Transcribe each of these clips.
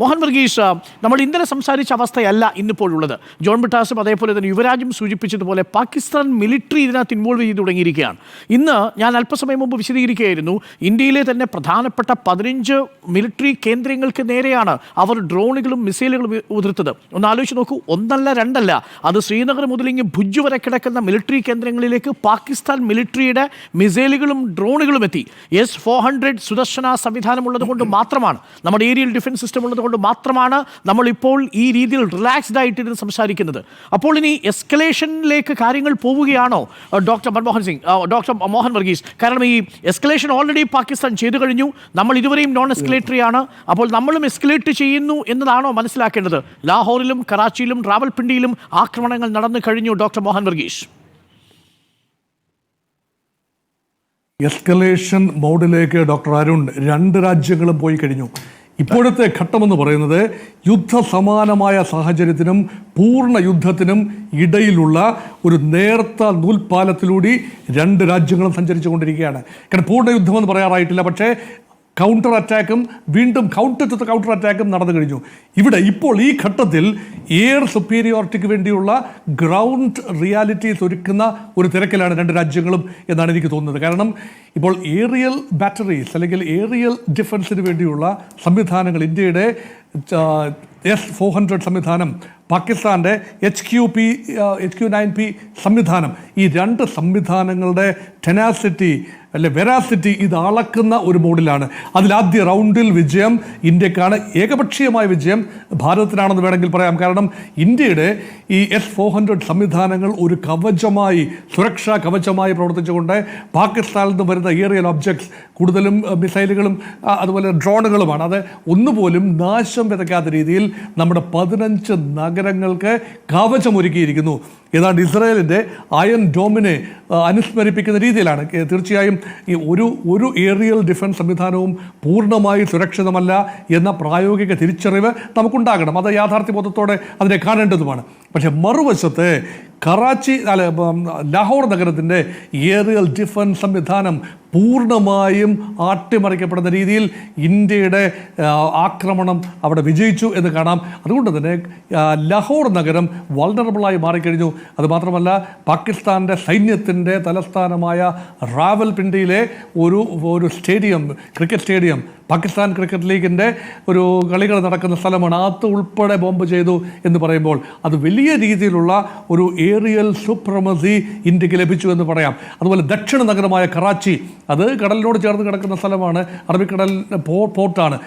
മോഹൻ വർഗീസ്, നമ്മൾ ഇന്നലെ സംസാരിച്ച അവസ്ഥയല്ല ഇന്നിപ്പോഴുള്ളത്. ജോൺ ബ്രിട്ടാസും അതേപോലെ തന്നെ യുവരാജും സൂചിപ്പിച്ചതുപോലെ പാകിസ്ഥാൻ മിലിറ്ററി ഇതിനകത്ത് ഇൻവോൾവ് ചെയ്ത് തുടങ്ങിയിരിക്കുകയാണ്. ഇന്ന് ഞാൻ അല്പസമയം മുമ്പ് വിശദീകരിക്കുകയായിരുന്നു, ഇന്ത്യയിലെ തന്നെ പ്രധാനപ്പെട്ട 15 മിലിറ്ററി കേന്ദ്രങ്ങൾക്ക് നേരെയാണ് അവർ ഡ്രോണുകളും മിസൈലുകളും ഉതിർത്തത്. ഒന്ന് ആലോചിച്ച് നോക്കൂ, ഒന്നല്ല രണ്ടല്ല, അത് ശ്രീനഗർ മുതലിങ്ങ് ഭുജ് വരെ കിടക്കുന്ന മിലിറ്ററി കേന്ദ്രങ്ങളിലേക്ക് പാകിസ്ഥാൻ മിലിറ്ററിയുടെ മിസൈലുകളും ഡ്രോണുകളും എത്തി. S-400 സുദർശന സംവിധാനമുള്ളത് കൊണ്ട് മാത്രമാണ്, നമ്മുടെ ഏരിയൽ ഡിഫൻസ് സിസ്റ്റം ഉള്ളത് കൊണ്ട് മാത്രമാണ് നമ്മളിപ്പോൾ ഈ രീതിയിൽ റിലാക്സ്ഡ് ആയിട്ട് ഇതിന് സംസാരിക്കുന്നത്. അപ്പോൾ ഇനി എസ്കലേഷനിലേക്ക് കാര്യങ്ങൾ പോവുകയാണോ ഡോക്ടർ മോഹൻ വർഗീസ്? കാരണം ഈ എസ്കലേഷൻ ഓൾറെഡി പാകിസ്ഥാൻ ചെയ്തു കഴിഞ്ഞു, നമ്മൾ ഇതുവരെയും നോൺ എസ്കലേറ്ററി ആണ്. അപ്പോൾ നമ്മളും എസ്കലേറ്റ് ചെയ്യുന്നു എന്നതാണോ മനസ്സിലാക്കേണ്ടത്? ലാഹോറിലും കറാച്ചിയിലും റാവൽപിണ്ടിയിലും ആക്രമണങ്ങൾ നടന്നു കഴിഞ്ഞു ഡോക്ടർ മോഹൻ വർഗീസ്. എസ്കലേഷൻ മോഡിലേക്ക് ഡോക്ടർ അരുൺ, 2 രാജ്യങ്ങളും പോയി കഴിഞ്ഞു. ഇപ്പോഴത്തെ ഘട്ടമെന്ന് പറയുന്നത് യുദ്ധസമാനമായ സാഹചര്യത്തിനും പൂർണ്ണ യുദ്ധത്തിനും ഇടയിലുള്ള ഒരു നേർത്ത നൂൽപ്പാലത്തിലൂടെ 2 രാജ്യങ്ങളും സഞ്ചരിച്ചു കൊണ്ടിരിക്കുകയാണ്. കാരണം പൂർണ്ണ യുദ്ധമെന്ന് പറയാറായിട്ടില്ല, പക്ഷേ കൗണ്ടർ അറ്റാക്കും വീണ്ടും കൗണ്ടർ അറ്റാക്കും നടന്നു കഴിഞ്ഞു. ഇപ്പോൾ ഈ ഘട്ടത്തിൽ എയർ സുപ്പീരിയോറിറ്റിക്ക് വേണ്ടിയുള്ള ഗ്രൗണ്ട് റിയാലിറ്റീസ് ഒരുക്കുന്ന ഒരു തിരക്കിലാണ് 2 രാജ്യങ്ങളും എന്നാണ് എനിക്ക് തോന്നുന്നത്. കാരണം ഇപ്പോൾ ഏറിയൽ ബാറ്ററീസ് അല്ലെങ്കിൽ ഏറിയൽ ഡിഫൻസിന് വേണ്ടിയുള്ള സംവിധാനങ്ങൾ, ഇന്ത്യയുടെ S-400 സംവിധാനം, പാകിസ്ഥാൻ്റെ HQ-9P സംവിധാനം, ഈ 2 സംവിധാനങ്ങളുടെ ടെനാസിറ്റി വെറാസിറ്റി ഇത് അളക്കുന്ന ഒരു മോഡിലാണ്. അതിലാദ്യ റൗണ്ടിൽ വിജയം ഇന്ത്യക്കാണ്, ഏകപക്ഷീയമായ വിജയം ഭാരതത്തിനാണെന്ന് വേണമെങ്കിൽ പറയാം. കാരണം ഇന്ത്യയുടെ ഈ S-400 സംവിധാനങ്ങൾ ഒരു കവചമായി, സുരക്ഷാ കവചമായി പ്രവർത്തിച്ചുകൊണ്ട് പാകിസ്ഥാനിൽ നിന്ന് വരുന്ന ഏറിയൽ ഒബ്ജക്ട്സ് കൂടുതലും മിസൈലുകളും അതുപോലെ ഡ്രോണുകളുമാണ്. അത് ഒന്നുപോലും നാശം വിതയ്ക്കാത്ത രീതിയിൽ നമ്മുടെ 15 നഗരങ്ങൾക്ക് കവചമൊരുക്കിയിരിക്കുന്നു. ഏതാണ്ട് ഇസ്രായേലിൻ്റെ അയൺ ഡോമിനെ അനുസ്മരിപ്പിക്കുന്ന രീതിയിലാണ്. തീർച്ചയായും ഈ ഒരു ഏറിയൽ ഡിഫൻസ് സംവിധാനവും പൂർണ്ണമായി സുരക്ഷിതമല്ല എന്ന പ്രായോഗിക തിരിച്ചറിവ് നമുക്കുണ്ടാകണം. അത് യാഥാർത്ഥ്യബോധത്തോടെ അതിനെ കാണേണ്ടതുമാണ്. പക്ഷേ മറുവശത്ത് ലാഹോർ നഗരത്തിൻ്റെ ഏറിയൽ ഡിഫൻസ് സംവിധാനം പൂർണ്ണമായും ആട്ടിമറിക്കപ്പെടുന്ന രീതിയിൽ ഇന്ത്യയുടെ ആക്രമണം അവിടെ വിജയിച്ചു എന്ന് കാണാം. അതുകൊണ്ട് തന്നെ ലാഹോർ നഗരം വൾണറബിളായി മാറിക്കഴിഞ്ഞു. അതുമാത്രമല്ല, പാകിസ്ഥാൻ്റെ സൈന്യത്തിൻ്റെ തലസ്ഥാനമായ റാവൽപിണ്ടിയിലെ ഒരു stadium, cricket stadium, Pakistan cricket ലീഗിൻ്റെ ഒരു കളികൾ നടക്കുന്ന സ്ഥലമാണ്. അത് ഉൾപ്പെടെ ബോംബ് ചെയ്തു എന്ന് പറയുമ്പോൾ അത് വലിയ രീതിയിലുള്ള ഒരു ഏറിയൽ സുപ്രമസി ഇന്ത്യക്ക് ലഭിച്ചു എന്ന് പറയാം. അതുപോലെ ദക്ഷിണ നഗരമായ കറാച്ചി, അത് കടലിനോട് ചേർന്ന് കിടക്കുന്ന സ്ഥലമാണ്, അറബിക്കടൽ പോർട്ടാണ്.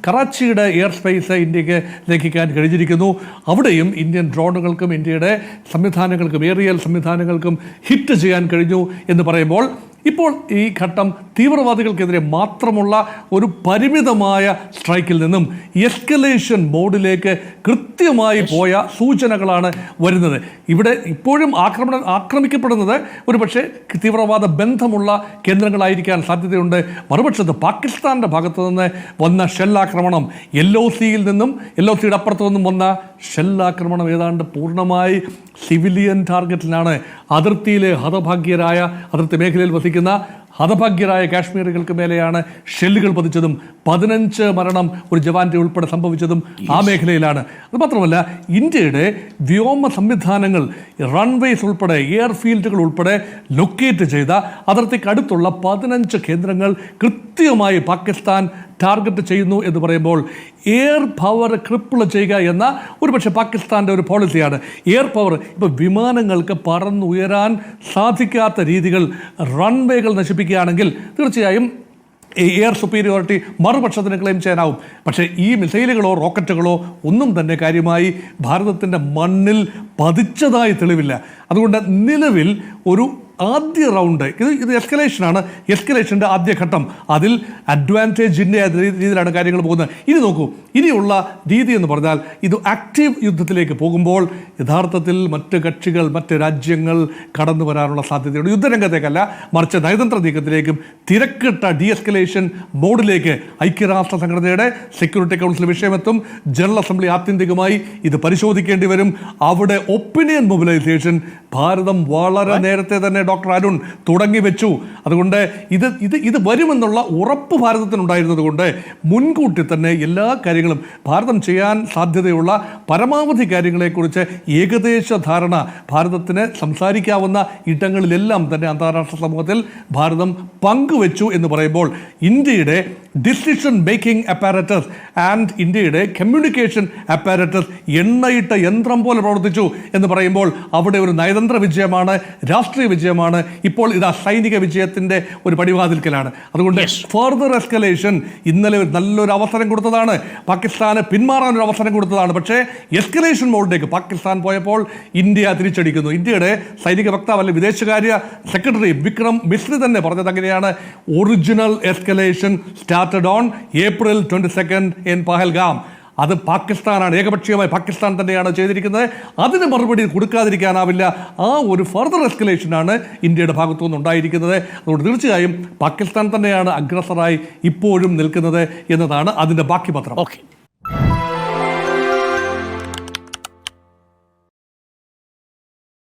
കറാച്ചിയുടെ എയർ സ്പേസ് ഇന്ത്യക്ക് ലംഘിക്കാൻ കഴിഞ്ഞിരിക്കുന്നു. അവിടെയും ഇന്ത്യൻ ഡ്രോണുകൾക്കും ഇന്ത്യയുടെ സംവിധാനങ്ങൾക്കും ഏറിയൽ സംവിധാനങ്ങൾക്കും ഹിറ്റ് ചെയ്യാൻ കഴിഞ്ഞു എന്ന് പറയുമ്പോൾ ഇപ്പോൾ ഈ ഘട്ടം തീവ്രവാദികൾക്കെതിരെ മാത്രമുള്ള ഒരു പരിമിതമായ സ്ട്രൈക്കിൽ നിന്നും എസ്കലേഷൻ മോഡിലേക്ക് കൃത്യമായി പോയ സൂചനകളാണ് വരുന്നത്. ഇവിടെ ഇപ്പോഴും ആക്രമിക്കപ്പെടുന്നത് ഒരു പക്ഷേ തീവ്രവാദ ബന്ധമുള്ള കേന്ദ്രങ്ങളായിരിക്കാൻ സാധ്യതയുണ്ട്. മറുപക്ഷത്ത് പാകിസ്ഥാൻ്റെ ഭാഗത്തു നിന്ന് വന്ന ഷെല്ലാക്രമണം, LOCയുടെ അപ്പുറത്തു നിന്നും വന്ന ഷെല്ലാക്രമണം ഏതാണ്ട് പൂർണ്ണമായി സിവിലിയൻ ടാർഗറ്റിലാണ്. അതിർത്തിയിലെ അതിർത്തി മേഖലയിൽ വസിക്കുന്ന ഹതഭാഗ്യരായ കാശ്മീരികൾക്ക് മേലെയാണ് ഷെല്ലുകൾ പതിച്ചതും 15 മരണം ഒരു ജവാന്റെ ഉൾപ്പെടെ സംഭവിച്ചതും ആ മേഖലയിലാണ്. അതുമാത്രമല്ല, ഇന്ത്യയുടെ വ്യോമ സംവിധാനങ്ങൾ, റൺവേസ് ഉൾപ്പെടെ എയർഫീൽഡുകൾ ഉൾപ്പെടെ ലൊക്കേറ്റ് ചെയ്ത അതിർത്തിക്ക് അടുത്തുള്ള 15 കേന്ദ്രങ്ങൾ കൃത്യമായി പാകിസ്ഥാൻ ടാർഗറ്റ് ചെയ്യുന്നു എന്ന് പറയുമ്പോൾ എയർ പവർ ക്രിപ്പിൾ ചെയ്യുക എന്ന ഒരുപക്ഷെ പാകിസ്ഥാൻ്റെ ഒരു പോളിസിയാണ്. എയർ പവർ, ഇപ്പോൾ വിമാനങ്ങൾക്ക് പറന്നുയരാൻ സാധിക്കാത്ത രീതികൾ റൺവേകൾ നശിപ്പിക്കുകയാണെങ്കിൽ തീർച്ചയായും എയർ സുപ്പീരിയോറിറ്റി മറുപക്ഷത്തിന് ക്ലെയിം ചെയ്യാനാവും. പക്ഷേ ഈ മിസൈലുകളോ റോക്കറ്റുകളോ ഒന്നും തന്നെ കാര്യമായി ഭാരതത്തിൻ്റെ മണ്ണിൽ പതിച്ചതായി തെളിവില്ല. അതുകൊണ്ട് നിലവിൽ ഒരു ആദ്യ റൗണ്ട് ഇത് എസ്കലേഷനാണ്. എസ്കലേഷൻ്റെ ആദ്യഘട്ടം, അതിൽ അഡ്വാൻറ്റേജ് ഇന്ത്യ രീതിയിലാണ് കാര്യങ്ങൾ പോകുന്നത്. ഇനി നോക്കൂ, ഇനിയുള്ള രീതി എന്ന് പറഞ്ഞാൽ ഇത് ആക്റ്റീവ് യുദ്ധത്തിലേക്ക് പോകുമ്പോൾ യഥാർത്ഥത്തിൽ മറ്റ് കക്ഷികൾ, മറ്റ് രാജ്യങ്ങൾ കടന്നു വരാനുള്ള സാധ്യതയുണ്ട്. യുദ്ധരംഗത്തേക്കല്ല, മറിച്ച് നയതന്ത്ര നീക്കത്തിലേക്കും തിരക്കിട്ട ഡീഎസ്കലേഷൻ മോഡിലേക്ക് ഐക്യരാഷ്ട്ര സംഘടനയുടെ സെക്യൂരിറ്റി കൗൺസിൽ വിഷയമെത്തും. ജനറൽ അസംബ്ലി ആത്യന്തികമായി ഇത് പരിശോധിക്കേണ്ടി വരും. അവിടെ ഒപ്പീനിയൻ മൊബിലൈസേഷൻ ഭാരതം വളരെ നേരത്തെ തന്നെ ഡോക്ടർ അരുൺ തുടങ്ങി വെച്ചു. അതുകൊണ്ട് ഇത് വരുമെന്നുള്ള ഉറപ്പ് ഭാരതത്തിനുണ്ടായിരുന്നത് കൊണ്ട് മുൻകൂട്ടി തന്നെ എല്ലാ കാര്യങ്ങളും ഭാരതം ചെയ്യാൻ സാധ്യതയുള്ള പരമാവധി കാര്യങ്ങളെക്കുറിച്ച് ഏകദേശ ധാരണ ഭാരതത്തിന് സംസാരിക്കാവുന്ന ഇടങ്ങളിലെല്ലാം തന്നെ അന്താരാഷ്ട്ര സമൂഹത്തിൽ ഭാരതം പങ്കുവെച്ചു എന്ന് പറയുമ്പോൾ ഇന്ത്യയുടെ ഡിസിഷൻ മേക്കിംഗ് അപ്പാരറ്റസ് ആൻഡ് ഇന്ത്യയുടെ കമ്മ്യൂണിക്കേഷൻ അപ്പാരറ്റസ് എണ്ണയിട്ട യന്ത്രം പോലെ പ്രവർത്തിച്ചു എന്ന് പറയുമ്പോൾ അവിടെ ഒരു നയതന്ത്ര വിജയമാണ്, രാഷ്ട്രീയ വിജയമാണ്, ഇപ്പോൾ ഇത് സൈനിക വിജയത്തിൻ്റെ ഒരു പടിവാതിൽക്കലാണ്. അതുകൊണ്ട് ഫർദർ എസ്കലേഷൻ ഇന്നലെ നല്ലൊരു അവസരം കൊടുത്തതാണ്, പാകിസ്ഥാന് പിന്മാറാനൊരു അവസരം കൊടുത്തതാണ്. പക്ഷേ എസ്കലേഷൻ മോഡിലേക്ക് പാകിസ്ഥാൻ പോയപ്പോൾ ഇന്ത്യ തിരിച്ചടിക്കുന്നു. ഇന്ത്യയുടെ സൈനിക വക്താവ് അല്ലെങ്കിൽ വിദേശകാര്യ സെക്രട്ടറി വിക്രം മിശ്രി തന്നെ പറഞ്ഞത് അങ്ങനെയാണ്, original escalation started on April 22 in Pahalgam. അത് പാകിസ്ഥാനാണ്, ഏകപക്ഷീയമായി പാകിസ്ഥാൻ തന്നെയാണ് ചെയ്തിരിക്കുന്നത്. അതിന് മറുപടി കൊടുക്കാതിരിക്കാനാവില്ല. ആ ഒരു ഫർദർ എസ്കലേഷനാണ് ഇന്ത്യയുടെ ഭാഗത്തു നിന്നുണ്ടായിരിക്കുന്നത്. അതുകൊണ്ട് തീർച്ചയായും പാകിസ്ഥാൻ തന്നെയാണ് അഗ്രസറായി ഇപ്പോഴും നിൽക്കുന്നത് എന്നതാണ് അതിൻ്റെ ബാക്കി പത്രം. ഓക്കെ.